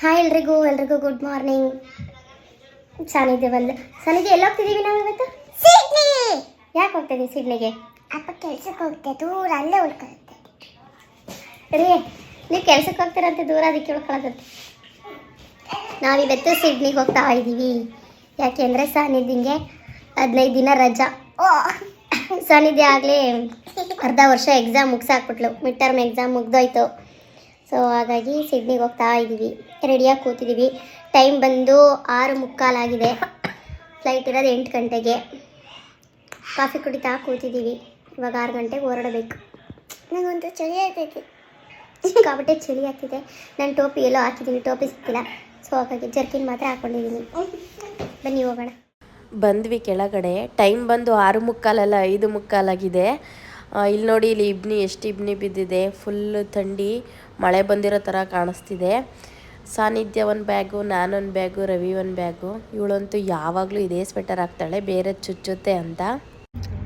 Hi ಎಲ್ರಿಗೂ good morning. ಸಾನಿಧ್ಯ ಬಂದು ಸಾನಿಧ್ಯ ಎಲ್ಲ ಹೋಗ್ತಿದ್ದೀವಿ ನಾವು ಇವತ್ತು? ಸಿಡ್ನಿ. ಯಾಕೆ ಹೋಗ್ತಿದ್ದೀವಿ ಸಿಡ್ನಿಗೆ? ಅಪ್ಪ ಕೆಲ್ಸಕ್ಕೆ ಹೋಗ್ತೆ, ದೂರ ಅಲ್ಲೇ ಉಳ್ಕೊಳುತ್ತೆ ರೀ. ನೀವು ಕೆಲ್ಸಕ್ಕೆ ಹೋಗ್ತೀರಂತೆ ದೂರ, ಅದಕ್ಕೆ ಉಳ್ಕೊಳಕತ್ತೆ. ನಾವಿವತ್ತು ಸಿಡ್ನಿಗೆ ಹೋಗ್ತಾ ಇದ್ದೀವಿ. ಯಾಕೆಂದರೆ ಸಾನಿಧ್ಯಂಗೆ 15 ದಿನ ರಜಾ. ಸಾನಿಧ್ಯ ಆಗಲೇ ಅರ್ಧ ವರ್ಷ ಎಕ್ಸಾಮ್ ಮುಗಿಸಾಕ್ಬಿಟ್ಲು, ಮಿಡ್ ಟರ್ಮ್ ಎಕ್ಸಾಮ್ ಮುಗ್ದೋಯ್ತು. ಸೊ ಹಾಗಾಗಿ ಸಿಡ್ನಿಗೆ ಹೋಗ್ತಾ ಇದ್ದೀವಿ, ರೆಡಿಯಾಗಿ ಕೂತಿದ್ದೀವಿ. ಟೈಮ್ ಬಂದು 6:45 ಆಗಿದೆ. ಫ್ಲೈಟ್ ಇರೋದು 8 ಗಂಟೆಗೆ. ಕಾಫಿ ಕುಡಿತಾ ಕೂತಿದ್ದೀವಿ. ಇವಾಗ 6 ಗಂಟೆಗೆ ಹೊರಡಬೇಕು. ನನಗೊಂದು ಚಳಿ ಆಗ್ತೈತಿ, ಸಿಕ್ಕಾಬಿಟ್ಟೆ ಚಳಿ ಆಗ್ತಿದೆ. ನಾನು ಟೋಪಿ ಎಲ್ಲೋ ಹಾಕಿದ್ದೀನಿ, ಟೋಪಿ ಸಿಕ್ಕಿಲ್ಲ. ಸೊ ಹಾಗಾಗಿ ಜರ್ಕಿನ್ ಮಾತ್ರ ಹಾಕ್ಕೊಂಡಿದ್ದೀನಿ. ಬನ್ನಿ ಹೋಗೋಣ. ಬಂದ್ವಿ ಕೆಳಗಡೆ. ಟೈಮ್ ಬಂದು 6:45 ಅಲ್ಲ 5:45 ಆಗಿದೆ. ಇಲ್ಲಿ ನೋಡಿ, ಇಲ್ಲಿ ಇಬ್ನಿ ಎಷ್ಟು ಇಬ್ನಿ ಬಿದ್ದಿದೆ. ಫುಲ್ಲು ಥಂಡಿ, ಮಳೆ ಬಂದಿರೋ ಥರ ಕಾಣಿಸ್ತಿದೆ. ಸಾನಿಧ್ಯ ಒಂದು ಬ್ಯಾಗು, ನಾನೊಂದು ಬ್ಯಾಗು, ರವಿ ಒಂದು ಬ್ಯಾಗು. ಇವಳಂತೂ ಯಾವಾಗಲೂ ಇದೇ ಸ್ವೆಟರ್ ಹಾಕ್ತಾಳೆ, ಬೇರೆ ಚುಚ್ಚುತ್ತೆ ಅಂತ.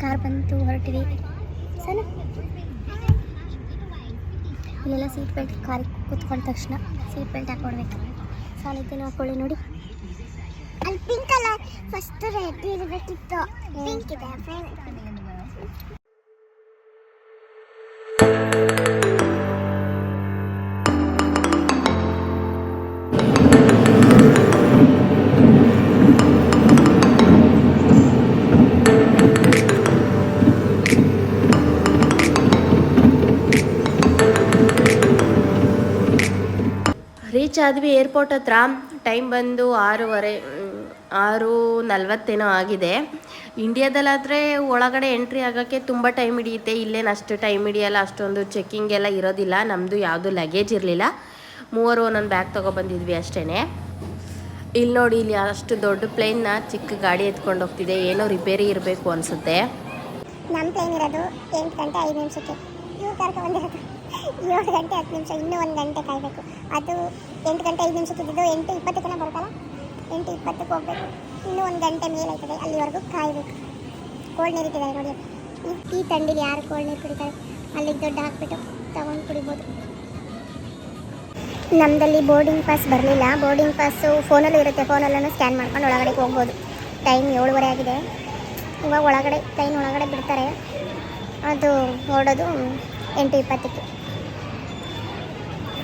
ಕಾರ್ ಬಂತು, ಹೊರಟಿವಿ. ಇಲ್ಲೆಲ್ಲ ಸೀಟ್ ಬೆಲ್ಟ್, ಕಾರಿಗೆ ಕೂತ್ಕೊಂಡ ತಕ್ಷಣ ಸೀಟ್ ಬೆಲ್ಟ್ ಹಾಕೊಡ್ಬೇಕು. ಸಾನಿಧ್ಯನ ಹಾಕೊಳ್ಳಿ ನೋಡಿ. ಅಲ್ಲಿ ಪಿಂಕ್ ಕಲರ್ ಫಸ್ಟ್ ರೆಡ್ ಇರಬೇಕಿತ್ತು, ಪಿಂಕ್ ಇದೆ. ರೀಚ್ ಆದ್ವಿ ಏರ್ಪೋರ್ಟ್ ಹತ್ರ. ಟೈಮ್ ಬಂದು 6:40 ಆಗಿದೆ. ಇಂಡಿಯಾದಲ್ಲಾದರೆ ಒಳಗಡೆ ಎಂಟ್ರಿ ಆಗೋಕ್ಕೆ ತುಂಬ ಟೈಮ್ ಹಿಡಿಯುತ್ತೆ. ಇಲ್ಲೇನು ಅಷ್ಟು ಟೈಮ್ ಹಿಡಿಯಲ್ಲ, ಅಷ್ಟೊಂದು ಚೆಕ್ಕಿಂಗ್ ಎಲ್ಲ ಇರೋದಿಲ್ಲ. ನಮ್ಮದು ಯಾವುದು ಲಗೇಜ್ ಇರಲಿಲ್ಲ, ಮೂವರು ಒಂದೊಂದು ಬ್ಯಾಗ್ ತೊಗೊಬಂದಿದ್ವಿ ಅಷ್ಟೇ. ಇಲ್ಲಿ ನೋಡಿ, ಇಲ್ಲಿ ಅಷ್ಟು ದೊಡ್ಡ ಪ್ಲೇನ್ನ ಚಿಕ್ಕ ಗಾಡಿ ಎತ್ಕೊಂಡು ಹೋಗ್ತಿದೆ. ಏನೋ ರಿಪೇರಿ ಇರಬೇಕು ಅನಿಸುತ್ತೆ. ನಮ್ಮ ಪ್ಲೇನ್ ಇರೋದು 8 ಗಂಟೆ 5 ನಿಮಿಷಕ್ಕೆ. ಇವ್ರು ಕರ್ಕೊಂಡ್ಬಂದಿರೋದು 7 ಗಂಟೆ 10 ನಿಮಿಷ, ಇನ್ನೂ 1 ಗಂಟೆ ಕಾಯಬೇಕು. ಅದು 8 ಗಂಟೆ 5 ನಿಮಿಷಕ್ಕೆ ಇದ್ದಿದ್ದು 8:20 ಬರುತ್ತಲ್ಲ, 8:20 ಹೋಗಬೇಕು. ಇನ್ನೂ 1 ಗಂಟೆ ಮೇಲೆ ಆಯ್ತದೆ, ಅಲ್ಲಿವರೆಗೂ ಕಾಯಬೇಕು. ಕೋಲ್ಡ್ ನೀರು ಇಟ್ಟಿದ್ದಾರೆ ನೋಡಿ. ಈ ಥಂಡಿಲಿ ಯಾರು ಕೋಲ್ಡ್ ನೀರು ಕುಡಿತಾರೆ? ಅಲ್ಲಿಗೆ ದುಡ್ಡು ಹಾಕ್ಬಿಟ್ಟು ತಗೊಂಡು ಕುಡಿಬೋದು. ನಮ್ಮದಲ್ಲಿ ಬೋರ್ಡಿಂಗ್ ಪಾಸ್ ಬರಲಿಲ್ಲ. ಬೋರ್ಡಿಂಗ್ ಪಾಸು ಫೋನಲ್ಲೂ ಇರುತ್ತೆ, ಫೋನಲ್ಲೂ ಸ್ಕ್ಯಾನ್ ಮಾಡ್ಕೊಂಡು ಒಳಗಡೆ ಹೋಗ್ಬೋದು. ಟೈಮ್ 7:30 ಆಗಿದೆ. ಇವಾಗ ಒಳಗಡೆ ಟ್ರೈನ್ ಒಳಗಡೆ ಬಿಡ್ತಾರೆ. ಅದು ಹೊರಡೋದು 8:20ಕ್ಕೆ.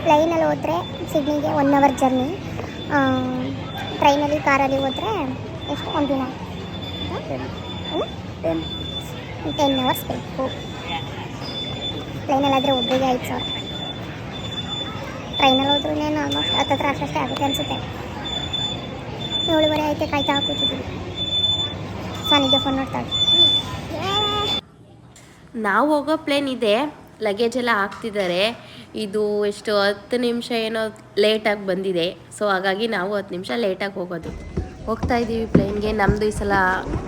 ಫ್ಲೈನಲ್ಲಿ ಹೋದರೆ ಸಿಡ್ನಿಗೆ 1 ಅವರ್ ಜರ್ನಿ. ಟ್ರೈನಲ್ಲಿ ಕಾರಲ್ಲಿ ಹೋದರೆ ಎಷ್ಟು, 1 ದಿನ 10 ಅವರ್ಸ್ ಬೇಕು. ಫ್ಲೈನಲ್ಲಾದರೆ ಒಬ್ಬರಿಗೆ 5,000. ಟ್ರೈನಲ್ಲಿ ಹೋದ್ರೂ ಆಲ್ಮೋಸ್ಟ್ 10 ಅಷ್ಟೇ ಆಗುತ್ತೆ ಅನಿಸುತ್ತೆ. 7:30 ಆಯ್ತು, ಕಾಯ್ತಾ ಕೂತಿದ್ದೀವಿ. ಸಾನಿಧ್ಯ ಫೋನ್ ನೋಡ್ತಾಳೆ. ನಾವು ಹೋಗೋ ಪ್ಲೇನ್ ಇದೆ, ಲಗೇಜ್ ಎಲ್ಲ ಹಾಕ್ತಿದ್ದಾರೆ. ಇದು ಎಷ್ಟು 10 ನಿಮಿಷ ಏನೋ ಲೇಟಾಗಿ ಬಂದಿದೆ. ಸೊ ಹಾಗಾಗಿ ನಾವು 10 ನಿಮಿಷ ಲೇಟಾಗಿ ಹೋಗ್ತಾ ಇದ್ದೀವಿ ಪ್ಲೇನ್ಗೆ. ನಮ್ಮದು ಈ ಸಲ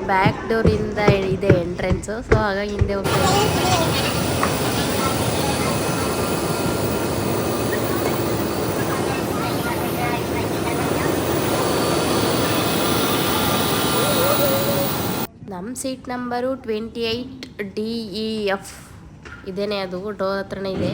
ಬ್ಯಾಕ್ ಡೋರಿಂದ ಇದೆ ಎಂಟ್ರೆನ್ಸು. ಸೊ ಹಾಗಾಗಿ ಹಿಂದೆ ಹೋಗ್ತಾ ಇದ್ದೀವಿ. ನಮ್ಮ ಸೀಟ್ ನಂಬರು 28DEF. ಇದೇನೆ, ಅದು ಡೋರ್ ಹತ್ರನೇ ಇದೆ.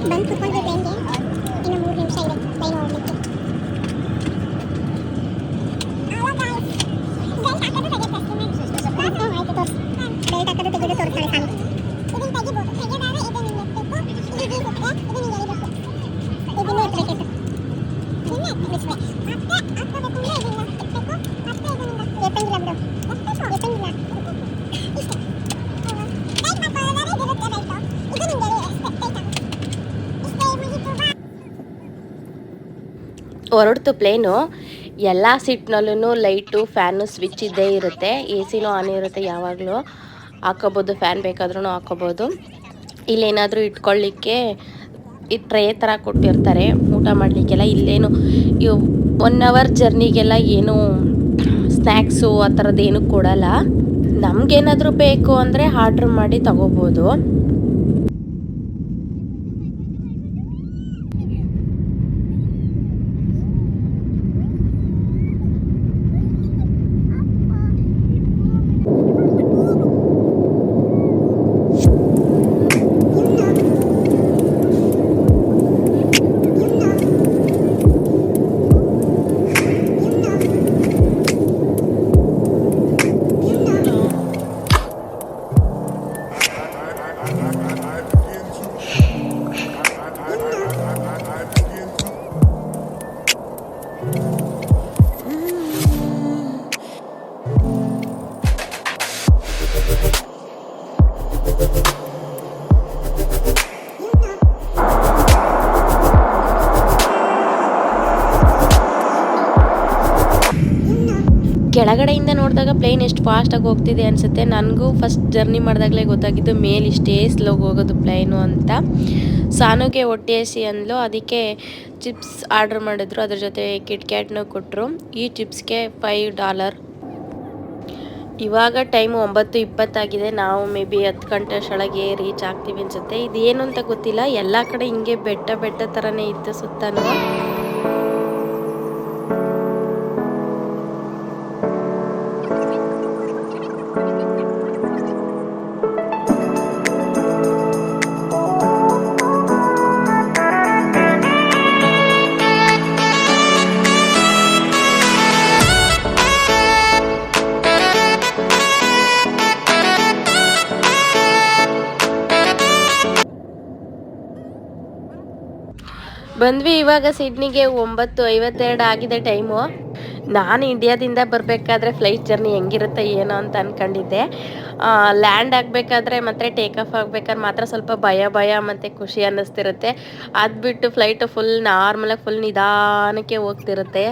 ಹೊರಡ್ತು ಪ್ಲೇನು. ಎಲ್ಲ ಸೀಟ್ನಲ್ಲೂ ಲೈಟು, ಫ್ಯಾನು, ಸ್ವಿಚ್ ಇದ್ದೇ ಇರುತ್ತೆ. AC ಆನ್ ಇರುತ್ತೆ ಯಾವಾಗಲೂ. ಹಾಕೋಬೋದು, ಫ್ಯಾನ್ ಬೇಕಾದ್ರೂ ಹಾಕೋಬೋದು. ಇಲ್ಲೇನಾದರೂ ಇಟ್ಕೊಳ್ಳಿಕ್ಕೆ ಈ ಟ್ರೇ ಥರ ಕೊಟ್ಟಿರ್ತಾರೆ ಊಟ ಮಾಡಲಿಕ್ಕೆಲ್ಲ. ಇಲ್ಲೇನು 1 ಅವರ್ ಜರ್ನಿಗೆಲ್ಲ ಏನು ಸ್ನ್ಯಾಕ್ಸು ಆ ಥರದ್ದೇನು ಕೊಡಲ್ಲ. ನಮಗೇನಾದರೂ ಬೇಕು ಅಂದರೆ ಆರ್ಡ್ರ್ ಮಾಡಿ ತಗೋಬೋದು. ಕೆಳಗಡೆಯಿಂದ ನೋಡಿದಾಗ ಪ್ಲೇನ್ ಎಷ್ಟು ಫಾಸ್ಟಾಗಿ ಹೋಗ್ತಿದೆ ಅನಿಸುತ್ತೆ. ನನಗೂ ಫಸ್ಟ್ ಜರ್ನಿ ಮಾಡಿದಾಗಲೇ ಗೊತ್ತಾಗಿದ್ದು ಮೇಲೆ ಇಷ್ಟೇ ಸ್ಲೋಗಿ ಹೋಗೋದು ಪ್ಲೇನು ಅಂತ. ಸಾನುಗೆ ಹೊಟ್ಟೆ ಹಸಿ ಅಂದ್ಲು, ಅದಕ್ಕೆ ಚಿಪ್ಸ್ ಆರ್ಡ್ರ್ ಮಾಡಿದ್ರು, ಅದ್ರ ಜೊತೆ ಕಿಟ್ಕ್ಯಾಟ್ನೂ ಕೊಟ್ಟರು. ಈ ಚಿಪ್ಸ್ಗೆ $5. ಇವಾಗ ಟೈಮು 9:20 ನಾವು ಮೇ ಬಿ 10 ಗಂಟೆ ಅಷ್ಟೊಳಗೆ ರೀಚ್ ಆಗ್ತೀವಿ ಅನಿಸುತ್ತೆ. ಇದೇನು ಅಂತ ಗೊತ್ತಿಲ್ಲ, ಎಲ್ಲ ಕಡೆ ಹಿಂಗೆ ಬೆಟ್ಟ ಬೆಟ್ಟ ಥರನೇ ಇತ್ತು ಸುತ್ತನೂ. ಬಂದ್ವಿ ಇವಾಗ ಸಿಡ್ನಿಗೆ. 9:52 ಆಗಿದೆ ಟೈಮು. ನಾನು ಇಂಡಿಯಾದಿಂದ ಬರಬೇಕಾದ್ರೆ ಫ್ಲೈಟ್ ಜರ್ನಿ ಹೆಂಗಿರುತ್ತೆ ಏನೋ ಅಂತ ಅಂದ್ಕೊಂಡಿದ್ದೆ. ಲ್ಯಾಂಡ್ ಆಗಬೇಕಾದ್ರೆ ಮತ್ತು ಟೇಕ್ ಆಫ್ ಆಗಬೇಕಾದ್ರೆ ಮಾತ್ರ ಸ್ವಲ್ಪ ಭಯ ಮತ್ತು ಖುಷಿ ಅನ್ನಿಸ್ತಿರುತ್ತೆ. ಅದು ಬಿಟ್ಟು ಫ್ಲೈಟು ಫುಲ್ ನಾರ್ಮಲಾಗಿ ಫುಲ್ ನಿಧಾನಕ್ಕೆ ಹೋಗ್ತಿರುತ್ತೆ.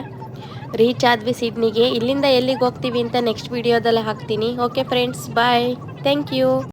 ರೀಚ್ ಆದ್ವಿ ಸಿಡ್ನಿಗೆ. ಇಲ್ಲಿಂದ ಎಲ್ಲಿಗೆ ಹೋಗ್ತೀವಿ ಅಂತ ನೆಕ್ಸ್ಟ್ ವೀಡಿಯೋದಲ್ಲಿ ಹಾಕ್ತೀನಿ. Okay friends, bye, thank you.